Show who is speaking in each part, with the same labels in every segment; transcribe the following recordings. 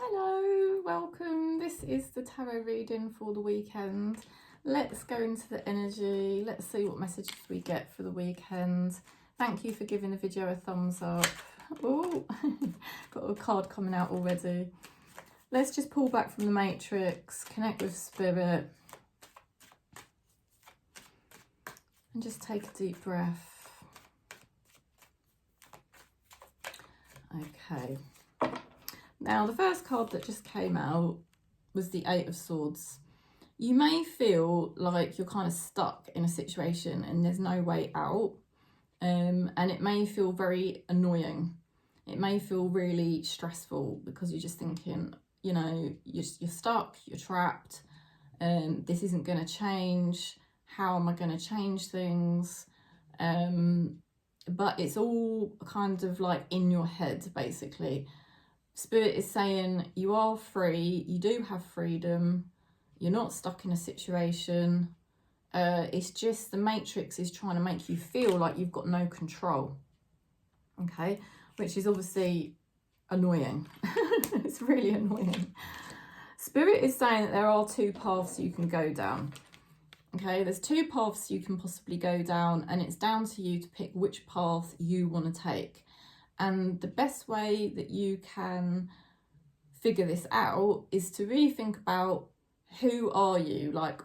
Speaker 1: Hello, welcome. This is the tarot reading for the weekend. Let's go into the energy. Let's see what messages we get for the weekend. Thank you for giving the video a thumbs up. Oh, got a card coming out already. Let's just pull back from the matrix, connect with spirit, and just take a deep breath. Okay. Now, the first card that just came out was the Eight of Swords. You may feel like you're kind of stuck in a situation and there's no way out, and it may feel very annoying. It may feel really stressful because you're just thinking, you know, you're stuck, you're trapped, this isn't going to change. How am I going to change things? But it's all kind of like in your head, basically. Spirit is saying you are free, you do have freedom, you're not stuck in a situation. It's just the matrix is trying to make you feel like you've got no control, okay? Which is obviously annoying. It's really annoying. Spirit is saying that there are two paths you can go down, okay? There's two paths you can possibly go down, and it's down to you to pick which path you want to take. And the best way that you can figure this out is to really think about, who are you? Like,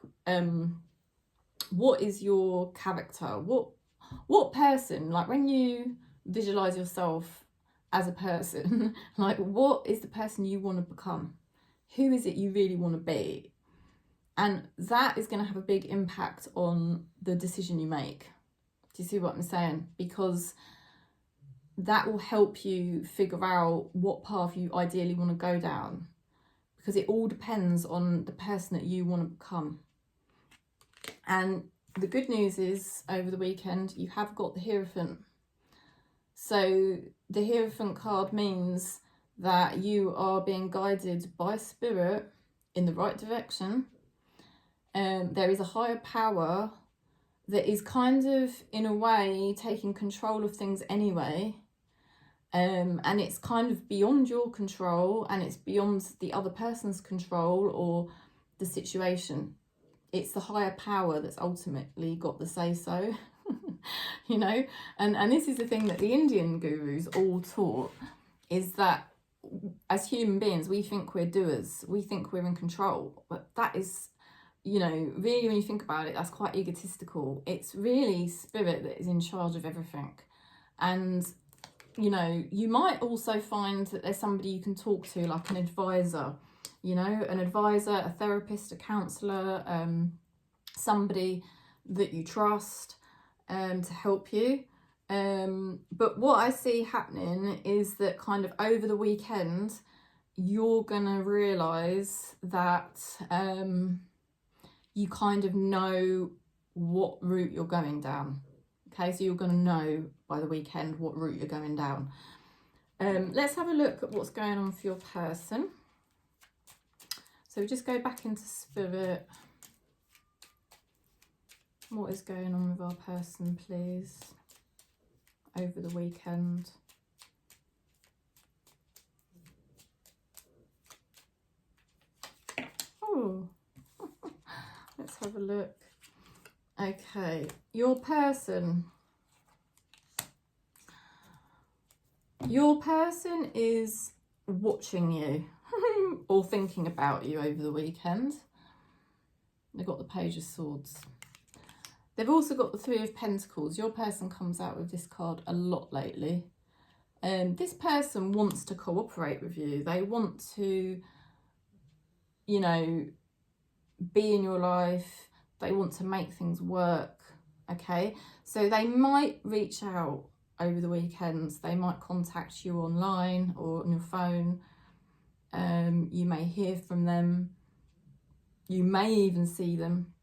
Speaker 1: what is your character? What person, like when you visualize yourself as a person, like what is the person you want to become? Who is it you really want to be? And that is going to have a big impact on the decision you make. Do you see what I'm saying? Because that will help you figure out what path you ideally want to go down, because it all depends on the person that you want to become. And the good news is, over the weekend, you have got the Hierophant. So the Hierophant card means that you are being guided by spirit in the right direction. There is a higher power that is kind of, in a way, taking control of things anyway. And it's kind of beyond your control, and it's beyond the other person's control or the situation. It's the higher power that's ultimately got the say-so, you know? And this is the thing that the Indian gurus all taught, is that as human beings, we think we're doers, we think we're in control, but that is, you know, really, when you think about it, that's quite egotistical. It's really spirit that is in charge of everything. And you know, you might also find that there's somebody you can talk to, like an advisor, you know, an advisor, a therapist, a counsellor, somebody that you trust to help you. But what I see happening is that kind of over the weekend, you're going to realise that you kind of know what route you're going down. Okay, so you're going to know by the weekend what route you're going down. Let's have a look at what's going on for your person. So we just go back into spirit. What is going on with our person, please, over the weekend? Oh, let's have a look. Okay, your person is watching you or thinking about you over the weekend. They've got the Page of Swords. They've also got the Three of Pentacles. Your person comes out with this card a lot lately. This person wants to cooperate with you. They want to, you know, be in your life. They want to make things work, okay? So they might reach out over the weekends. They might contact you online or on your phone. You may hear from them. You may even see them.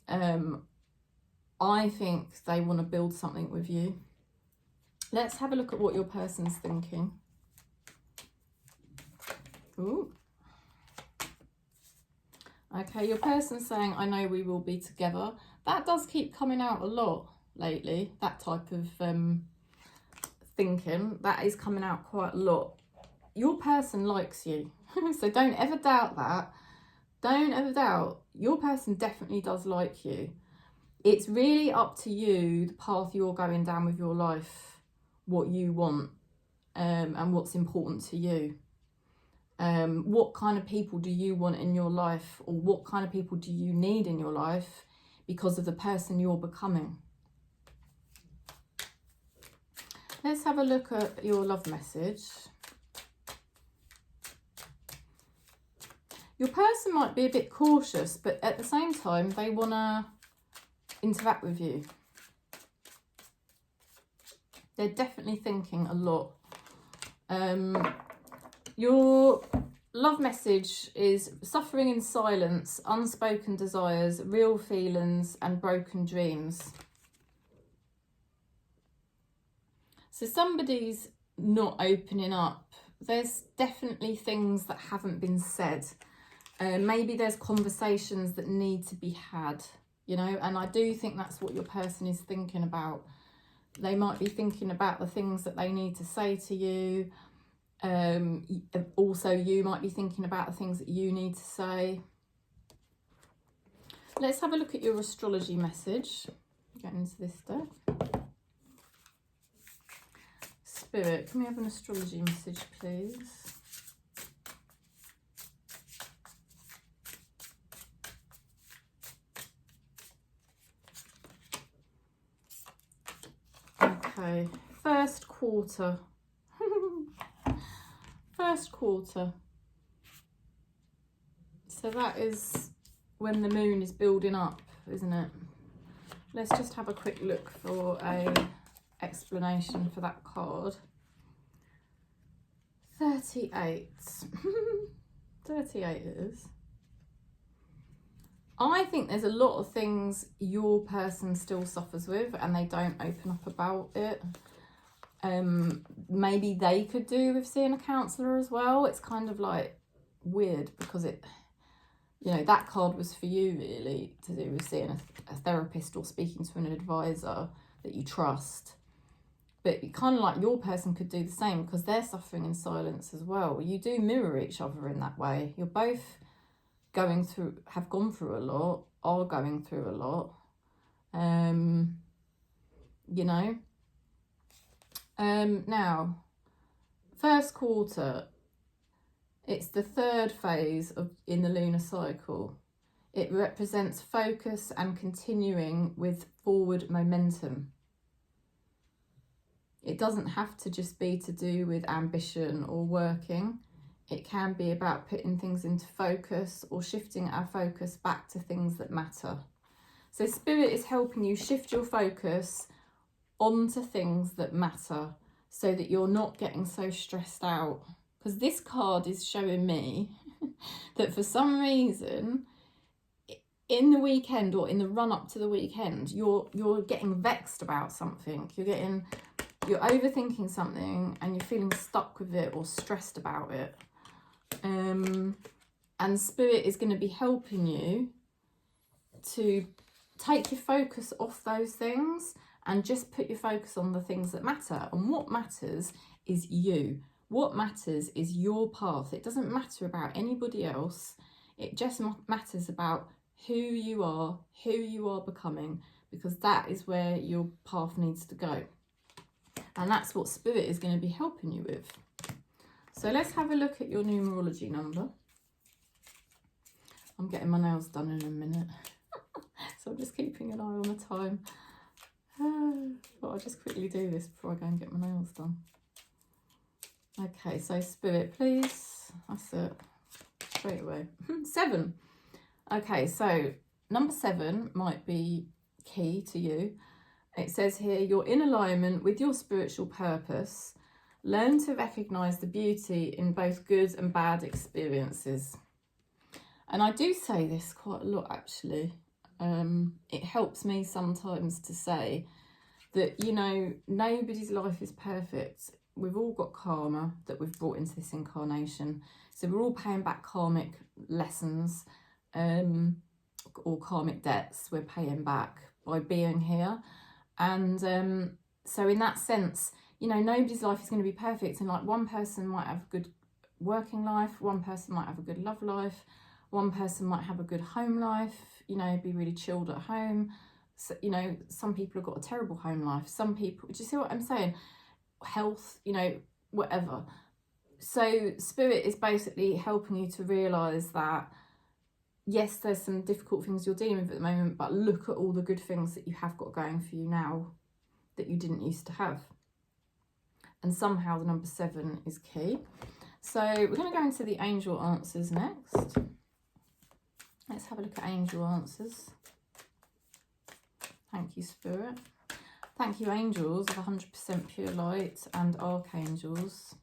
Speaker 1: I think they want to build something with you. Let's have a look at what your person's thinking. Ooh. Okay, your person's saying, I know we will be together. That does keep coming out a lot lately, that type of thinking. That is coming out quite a lot. your person likes you. So don't ever doubt that. Don't ever doubt, your person definitely does like you. It's really up to you, the path you're going down with your life, what you want, and what's important to you. What kind of people do you want in your life, or what kind of people do you need in your life because of the person you're becoming? Let's have a look at your love message. Your person might be a bit cautious, but at the same time, they want to interact with you. They're definitely thinking a lot. Your love message is suffering in silence, unspoken desires, real feelings, and broken dreams. So somebody's not opening up. There's definitely things that haven't been said. Maybe there's conversations that need to be had, you know, and I do think that's what your person is thinking about. They might be thinking about the things that they need to say to you. Also, you might be thinking about the things that you need to say. Let's have a look at your astrology message. Get into this deck. Spirit, can we have an astrology message, please? Okay, first quarter. First quarter. So that is when the moon is building up, isn't it? Let's just have a quick look for a explanation for that card. 38. 38 it is. I think there's a lot of things your person still suffers with and they don't open up about it. Maybe they could do with seeing a counsellor as well. It's kind of like weird because it, you know, that card was for you really, to do with seeing a therapist or speaking to an advisor that you trust. But kind of like your person could do the same because they're suffering in silence as well. You do mirror each other in that way. You're both going through, have gone through a lot, are going through a lot. You know. Now, first quarter, it's the third phase in the lunar cycle. It represents focus and continuing with forward momentum. It doesn't have to just be to do with ambition or working. It can be about putting things into focus or shifting our focus back to things that matter. So Spirit is helping you shift your focus onto things that matter so that you're not getting so stressed out. Because this card is showing me that for some reason, in the weekend or in the run up to the weekend, you're getting vexed about something. You're overthinking something and you're feeling stuck with it or stressed about it. And Spirit is going to be helping you to take your focus off those things and just put your focus on the things that matter. And what matters is you. What matters is your path. It doesn't matter about anybody else. It just matters about who you are becoming, because that is where your path needs to go. And that's what Spirit is going to be helping you with. So let's have a look at your numerology number. I'm getting my nails done in a minute. So I'm just keeping an eye on the time. But I'll just quickly do this before I go and get my nails done. Okay, so Spirit, please. That's it. Straight away. 7. Okay, so number 7 might be key to you. It says here, you're in alignment with your spiritual purpose. Learn to recognise the beauty in both good and bad experiences. And I do say this quite a lot, actually. It helps me sometimes to say that, you know, nobody's life is perfect. We've all got karma that we've brought into this incarnation. So we're all paying back karmic lessons or karmic debts we're paying back by being here. And so in that sense, you know, nobody's life is going to be perfect. And like one person might have good working life, one person might have a good love life, one person might have a good home life, you know, be really chilled at home. So, you know, some people have got a terrible home life. Some people, do you see what I'm saying? Health, you know, whatever. So Spirit is basically helping you to realise that, yes, there's some difficult things you're dealing with at the moment, but look at all the good things that you have got going for you now that you didn't used to have. And somehow the number 7 is key. So we're going to go into the angel answers next. Let's have a look at angel answers. Thank you, Spirit. Thank you, angels of 100% pure light and archangels.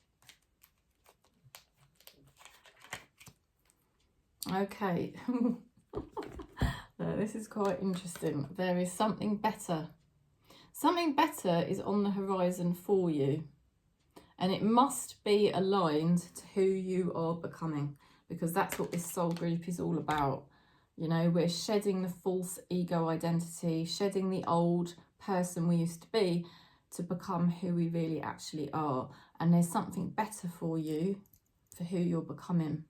Speaker 1: Okay. This is quite interesting. There is something better. Something better is on the horizon for you. And it must be aligned to who you are becoming, because that's what this soul group is all about. You know, we're shedding the false ego identity, shedding the old person we used to be to become who we really actually are. And there's something better for you, for who you're becoming.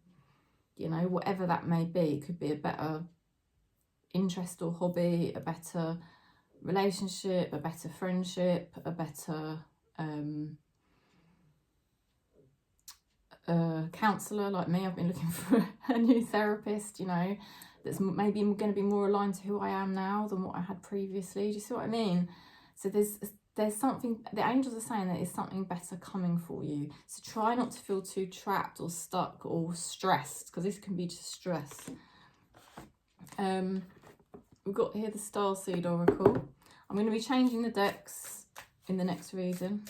Speaker 1: You know, whatever that may be. It could be a better interest or hobby, a better relationship, a better friendship, a better counsellor like me. I've been looking for a new therapist, you know, that's maybe going to be more aligned to who I am now than what I had previously. Do you see what I mean? So there's something, the angels are saying that there's something better coming for you. So try not to feel too trapped or stuck or stressed, because this can be just stress. We've got here the Starseed Oracle. I'm going to be changing the decks in the next reading,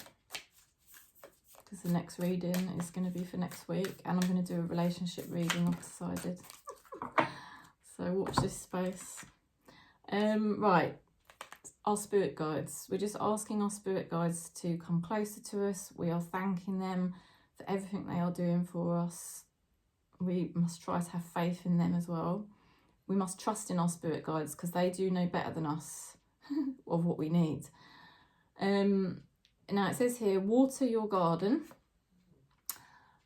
Speaker 1: because the next reading is going to be for next week, and I'm going to do a relationship reading, I've decided. So watch this space. Right, our spirit guides. We're just asking our spirit guides to come closer to us. We are thanking them for everything they are doing for us. We must try to have faith in them as well. We must trust in our spirit guides, because they do know better than us of what we need. Now it says here, water your garden.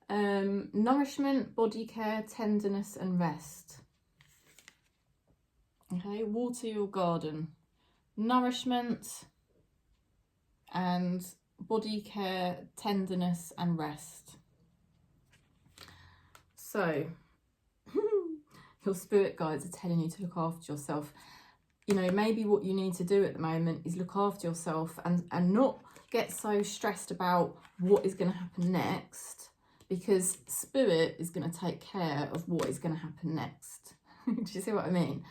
Speaker 1: Nourishment, body care, tenderness and rest. Okay, water your garden. Nourishment and body care, tenderness and rest. So, your spirit guides are telling you to look after yourself. You know, maybe what you need to do at the moment is look after yourself and not get so stressed about what is going to happen next, because spirit is going to take care of what is going to happen next. Do you see what I mean?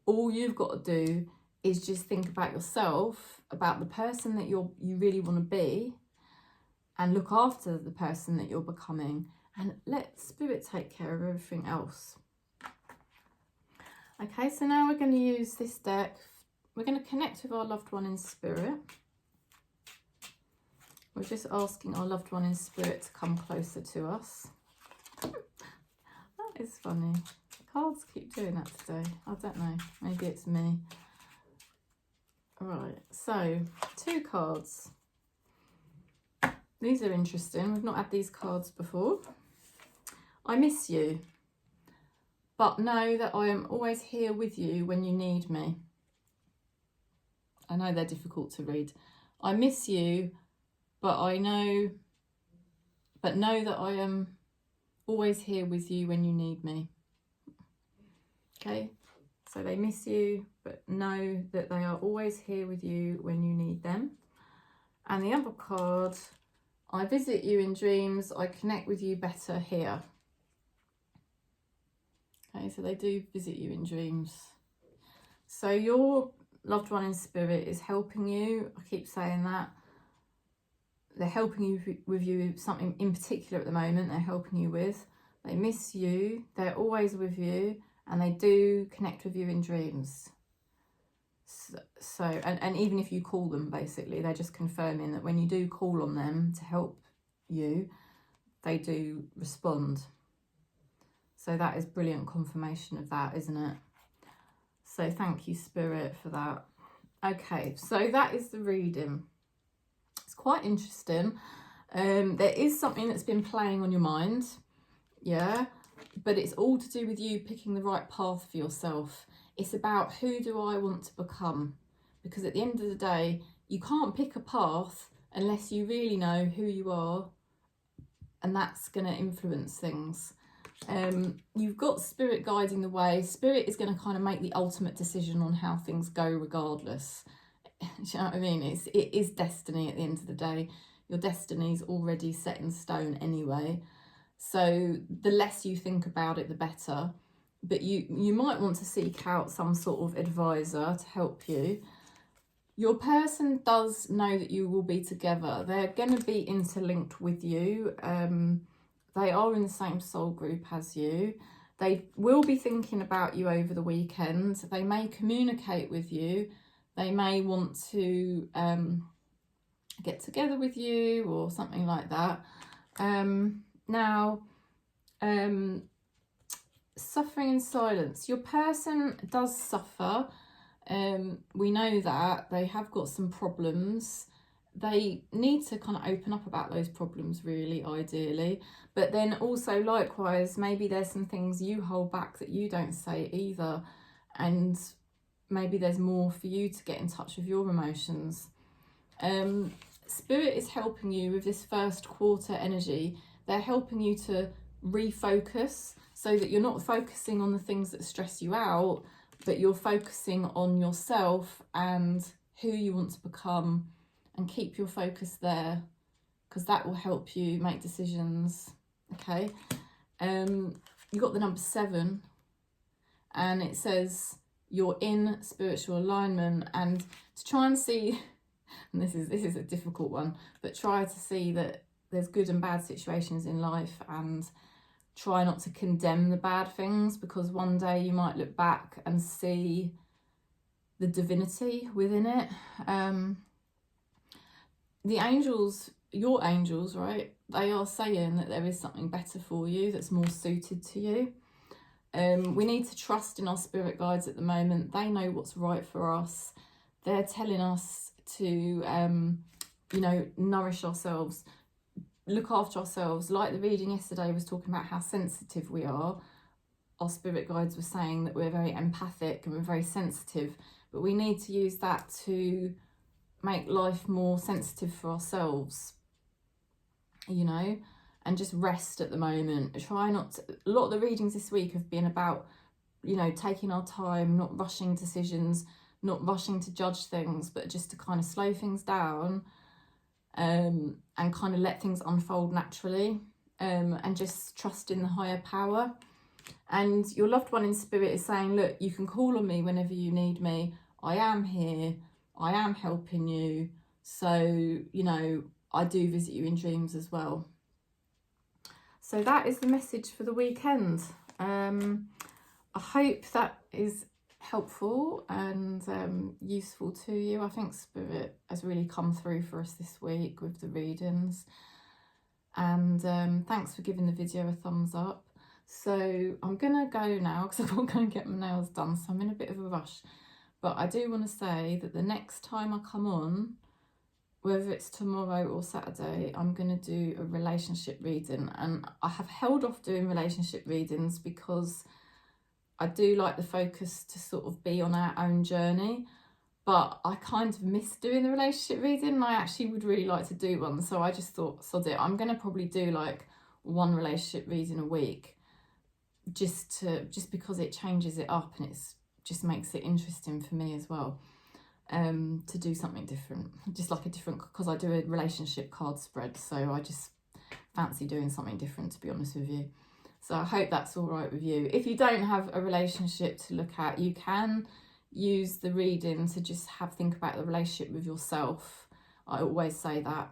Speaker 1: All you've got to do is just think about yourself, about the person that you really want to be, and look after the person that you're becoming, and let spirit take care of everything else. Okay, so now we're going to use this deck. We're going to connect with our loved one in spirit. We're just asking our loved one in spirit to come closer to us. That is funny. Cards keep doing that today. I don't know. Maybe it's me. Right, so 2 cards. These are interesting. We've not had these cards before. I miss you, but know that I am always here with you when you need me. I know they're difficult to read. I miss you, but know that I am always here with you when you need me. Okay, so they miss you, but know that they are always here with you when you need them. And the other card, I visit you in dreams, I connect with you better here. Okay, so they do visit you in dreams. So your loved one in spirit is helping you. I keep saying that. They're helping you with something in particular at the moment. They're helping you with. They miss you. They're always with you. And they do connect with you in dreams. So and even if you call them, basically, they're just confirming that when you do call on them to help you, they do respond. So that is brilliant confirmation of that, isn't it? So thank you, Spirit, for that. Okay, so that is the reading. It's quite interesting. There is something that's been playing on your mind. yeah, but it's all to do with you picking the right path for yourself. It's about, who do I want to become? Because at the end of the day, you can't pick a path unless you really know who you are, and that's going to influence things. You've got spirit guiding the way. Spirit is going to kind of make the ultimate decision on how things go regardless. Do you know what I mean? It is destiny at the end of the day. Your destiny's already set in stone anyway. So the less you think about it, the better. But you might want to seek out some sort of advisor to help you. Your person does know that you will be together. They're going to be interlinked with you. They are in the same soul group as you. They will be thinking about you over the weekend. They may communicate with you. They may want to get together with you or something like that. Now, suffering in silence. Your person does suffer. We know that. They have got some problems. They need to kind of open up about those problems, really, ideally. But then also, likewise, maybe there's some things you hold back that you don't say either. And maybe there's more for you to get in touch with your emotions. Spirit is helping you with this first quarter energy. They're helping you to refocus so that you're not focusing on the things that stress you out, but you're focusing on yourself and who you want to become, and keep your focus there, because that will help you make decisions. Okay. You got the number 7, and it says you're in spiritual alignment, and to try and see, and this is a difficult one, but try to see that there's good and bad situations in life, and try not to condemn the bad things, because one day you might look back and see the divinity within it. The angels, your angels, right, they are saying that there is something better for you that's more suited to you. We need to trust in our spirit guides at the moment. They know what's right for us. They're telling us to, nourish ourselves, look after ourselves. Like the reading yesterday was talking about how sensitive we are. Our spirit guides were saying that we're very empathic and we're very sensitive, but we need to use that to make life more sensitive for ourselves, and just rest at the moment. Try not to, a lot of the readings this week have been about, taking our time, not rushing decisions, not rushing to judge things, but just to kind of slow things down, and kind of let things unfold naturally, and just trust in the higher power. And your loved one in spirit is saying, look, you can call on me whenever you need me. I am here. I am helping you. So, I do visit you in dreams as well. So that is the message for the weekend. I hope that is helpful and useful to you. I think Spirit has really come through for us this week with the readings. And thanks for giving the video a thumbs up. So I'm going to go now because I've got to go and get my nails done. So I'm in a bit of a rush. But I do want to say that the next time I come on, whether it's tomorrow or Saturday, I'm going to do a relationship reading. And I have held off doing relationship readings because I do like the focus to sort of be on our own journey. But I kind of miss doing the relationship reading, and I actually would really like to do one. So I just thought, sod it, I'm going to probably do like one relationship reading a week, just because it changes it up and it's just makes it interesting for me as well, to do something different, just like a different, because I do a relationship card spread, so I just fancy doing something different, to be honest with you. So I hope that's all right with you. If you don't have a relationship to look at, you can use the reading to just think about the relationship with yourself. I always say that,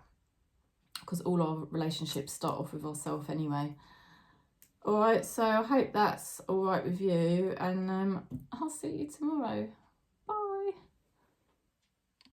Speaker 1: because all our relationships start off with ourselves anyway. All right, so I hope that's all right with you, and I'll see you tomorrow.